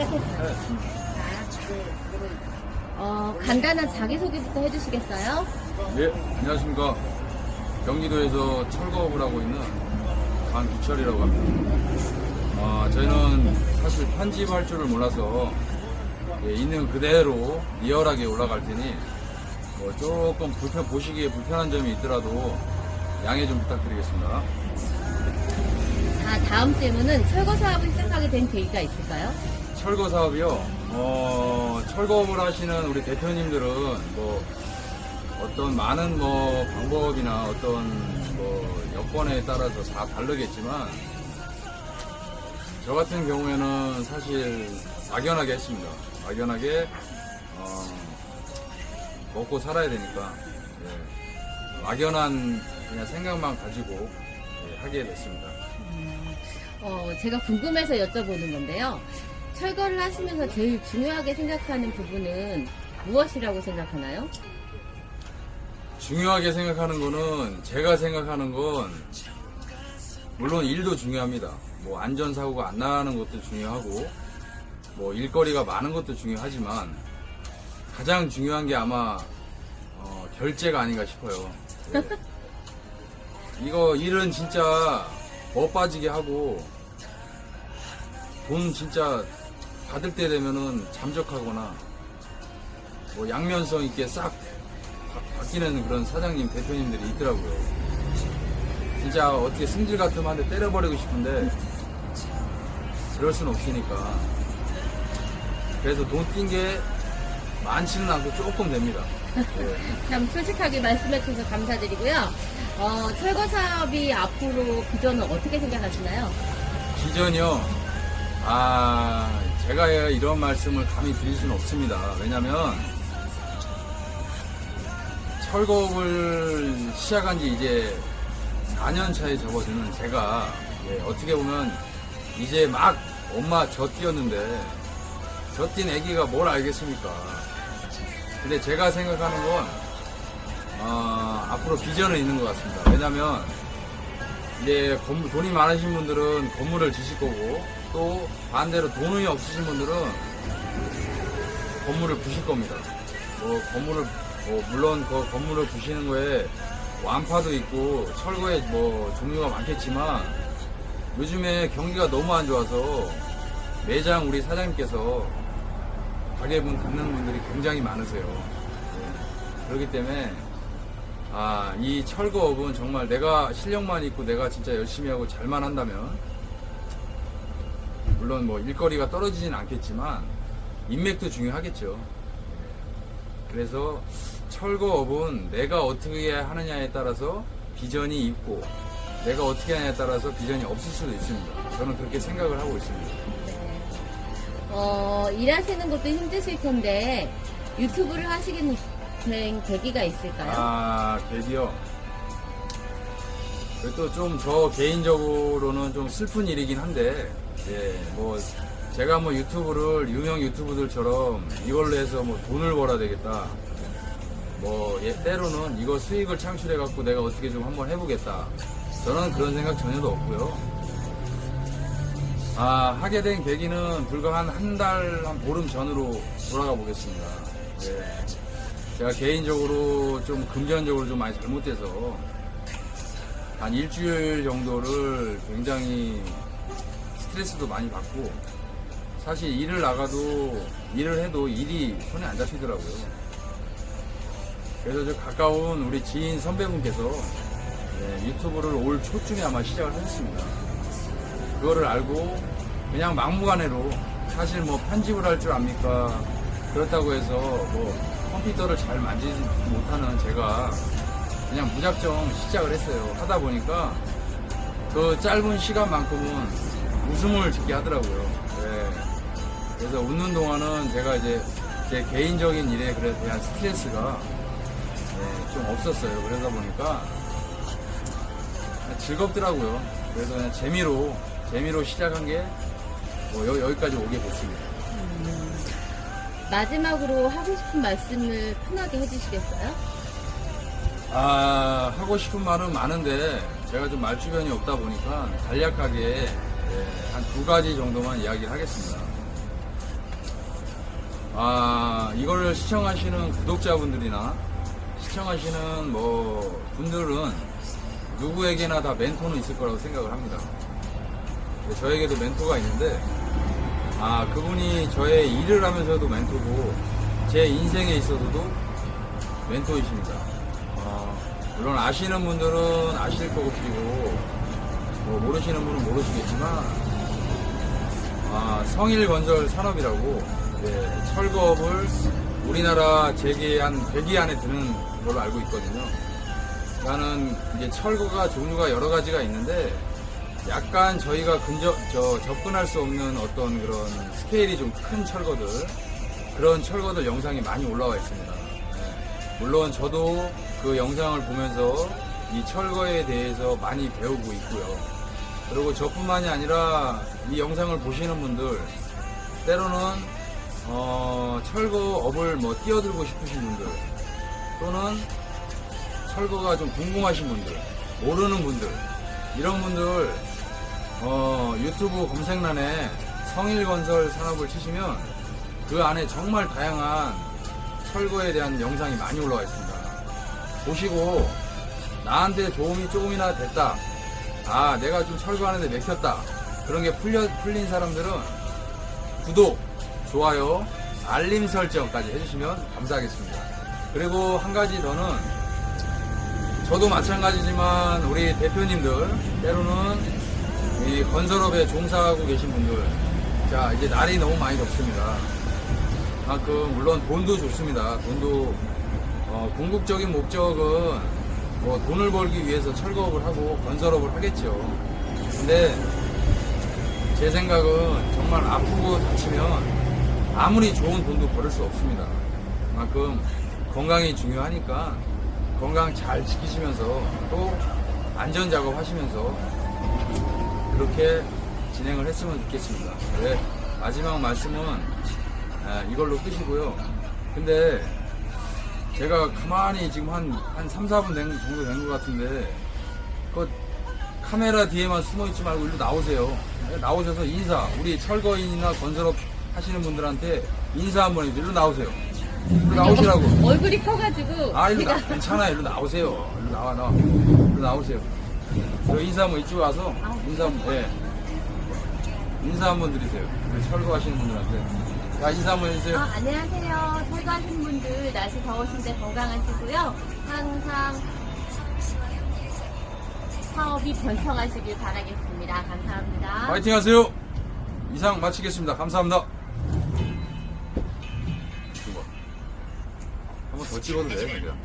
시작했어요. 간단한 자기소개부터 해주시겠어요? 예, 안녕하십니까. 경기도에서 철거업을 하고 있는 강기철이라고 합니다. 저희는 사실 편집할 줄을 몰라서 있는 그대로 리얼하게 올라갈 테니 조금 보시기에 불편한 점이 있더라도 양해 좀 부탁드리겠습니다. 다음 질문은 철거 사업을 시작하게 된 계기가 있을까요? 철거 사업이요. 철거업을 하시는 우리 대표님들은 어떤 많은 방법이나 어떤 여건에 따라서 다 다르겠지만 저 같은 경우에는 사실 막연하게 했습니다. 막연하게 먹고 살아야 되니까 막연한 그냥 생각만 가지고 하게 됐습니다. 제가 궁금해서 여쭤보는 건데요. 철거를 하시면서 제일 중요하게 생각하는 부분은 무엇이라고 생각하나요? 중요하게 생각하는 거는 제가 생각하는 건 물론 일도 중요합니다. 안전사고가 안 나는 것도 중요하고 일거리가 많은 것도 중요하지만 가장 중요한 게 아마 결제가 아닌가 싶어요. 이거 일은 진짜 빠지게 하고 돈 진짜 받을 때 되면은 잠적하거나 양면성 있게 싹 바뀌는 그런 사장님, 대표님들이 있더라고요. 진짜 어떻게 승질 같으면 한 대 때려버리고 싶은데 그럴 순 없으니까. 그래서 돈 띈 게 많지는 않고 조금 됩니다. 참 솔직하게 말씀해 주셔서 감사드리고요. 철거 사업이 앞으로 비전은 어떻게 생각하시나요? 비전이요? 제가 이런 말씀을 감히 드릴 수는 없습니다. 왜냐면 철거업을 시작한 지 이제 4년 차에 접어드는 제가 어떻게 보면 이제 막 엄마 젖 띄었는데 젖 띈 애기가 뭘 알겠습니까? 근데 제가 생각하는 건 앞으로 비전은 있는 것 같습니다. 왜냐면 이제 돈이 많으신 분들은 건물을 지실 거고 또 반대로 돈이 없으신 분들은 건물을 부실 겁니다. 물론 그 건물을 부시는 거에 완파도 있고 철거에 종류가 많겠지만 요즘에 경기가 너무 안 좋아서 매장 우리 사장님께서 가게문 닫는 분들이 굉장히 많으세요. 그렇기 때문에 이 철거업은 정말 내가 실력만 있고 내가 진짜 열심히 하고 잘만 한다면 물론 일거리가 떨어지진 않겠지만 인맥도 중요하겠죠. 그래서 철거업은 내가 어떻게 하느냐에 따라서 비전이 있고 내가 어떻게 하느냐에 따라서 비전이 없을 수도 있습니다. 저는 그렇게 생각을 하고 있습니다. 일하시는 것도 힘드실 텐데 유튜브를 하시게 된 계기가 있을까요? 계기요? 또 좀 저 개인적으로는 좀 슬픈 일이긴 한데 제가 유튜브를 유명 유튜브들처럼 이걸로 해서 돈을 벌어야 되겠다. 때로는 이거 수익을 창출해 갖고 내가 어떻게 좀 한번 해보겠다. 저는 그런 생각 전혀도 없고요. 하게 된 계기는 불과 한 달, 한 보름 전으로 돌아가 보겠습니다. 제가 개인적으로 좀 금전적으로 좀 많이 잘못돼서 한 일주일 정도를 굉장히 스트레스도 많이 받고 사실 일을 해도 일이 손에 안 잡히더라고요. 그래서 저 가까운 우리 지인 선배분께서 유튜브를 올 초쯤에 아마 시작을 하셨습니다. 그거를 알고 그냥 막무가내로 사실 편집을 할 줄 압니까? 그렇다고 해서 컴퓨터를 잘 만지지 못하는 제가 그냥 무작정 시작을 했어요. 하다 보니까 그 짧은 시간만큼은 웃음을 짓게 하더라고요. 그래서 웃는 동안은 제가 이제 제 개인적인 일에 대한 스트레스가 좀 없었어요. 그러다 보니까 즐겁더라고요. 그래서 그냥 재미로 시작한 게 여기까지 오게 됐습니다. 마지막으로 하고 싶은 말씀을 편하게 해주시겠어요? 하고 싶은 말은 많은데 제가 좀 말주변이 없다 보니까 간략하게 한 2가지 정도만 이야기를 하겠습니다. 이걸 시청하시는 구독자분들이나 시청하시는 분들은 누구에게나 다 멘토는 있을 거라고 생각을 합니다. 저에게도 멘토가 있는데, 그분이 저의 일을 하면서도 멘토고, 제 인생에 있어서도 멘토이십니다. 물론 아시는 분들은 아실 거고, 그리고 모르시는 분은 모르시겠지만, 성일건설 산업이라고, 철거업을 우리나라 재계 한 100위 안에 드는 걸로 알고 있거든요. 나는 이제 철거가 종류가 여러 가지가 있는데, 약간 저희가 접근할 수 없는 어떤 그런 스케일이 좀 큰 철거들, 그런 철거들 영상이 많이 올라와 있습니다. 물론 저도 그 영상을 보면서 이 철거에 대해서 많이 배우고 있고요. 그리고 저뿐만이 아니라 이 영상을 보시는 분들, 때로는 철거업을 뛰어들고 싶으신 분들, 또는 철거가 좀 궁금하신 분들, 모르는 분들, 이런 분들 유튜브 검색란에 성일건설 산업을 치시면 그 안에 정말 다양한 철거에 대한 영상이 많이 올라와 있습니다. 보시고 나한테 도움이 조금이나 됐다, 내가 좀 철거하는데 맥혔다, 그런 게 풀린 사람들은 구독, 좋아요, 알림 설정까지 해주시면 감사하겠습니다. 그리고 한 가지 더는, 저도 마찬가지지만 우리 대표님들, 때로는 이 건설업에 종사하고 계신 분들, 이제 날이 너무 많이 덥습니다. 물론 돈도 좋습니다. 돈도 궁극적인 목적은 돈을 벌기 위해서 철거업을 하고 건설업을 하겠죠. 근데 제 생각은 정말 아프고 다치면 아무리 좋은 돈도 벌을 수 없습니다. 그만큼 건강이 중요하니까 건강 잘 지키시면서 또 안전작업 하시면서 그렇게 진행을 했으면 좋겠습니다. 마지막 말씀은 이걸로 끝이고요. 근데 제가 가만히 지금 한 3, 4분 정도 된 것 같은데, 카메라 뒤에만 숨어있지 말고 일로 나오세요. 나오셔서 인사, 우리 철거인이나 건설업 하시는 분들한테 인사 한번 해주세요. 일로 나오세요. 일로 나오시라고. 얼굴이 커가지고. 일로 괜찮아요. 일로 나오세요. 일로 나와. 일로 나오세요. 인사 한번 이쪽 와서, 인사 한번 드리세요. 우리 철거 하시는 분들한테. 인사 한번 해주세요. 안녕하세요. 철거하시는 분들, 날씨 더우신데 건강하시고요. 항상 사업이 번창하시길 바라겠습니다. 감사합니다. 파이팅 하세요. 이상 마치겠습니다. 감사합니다. 한번 더 찍어도 돼요, 그냥.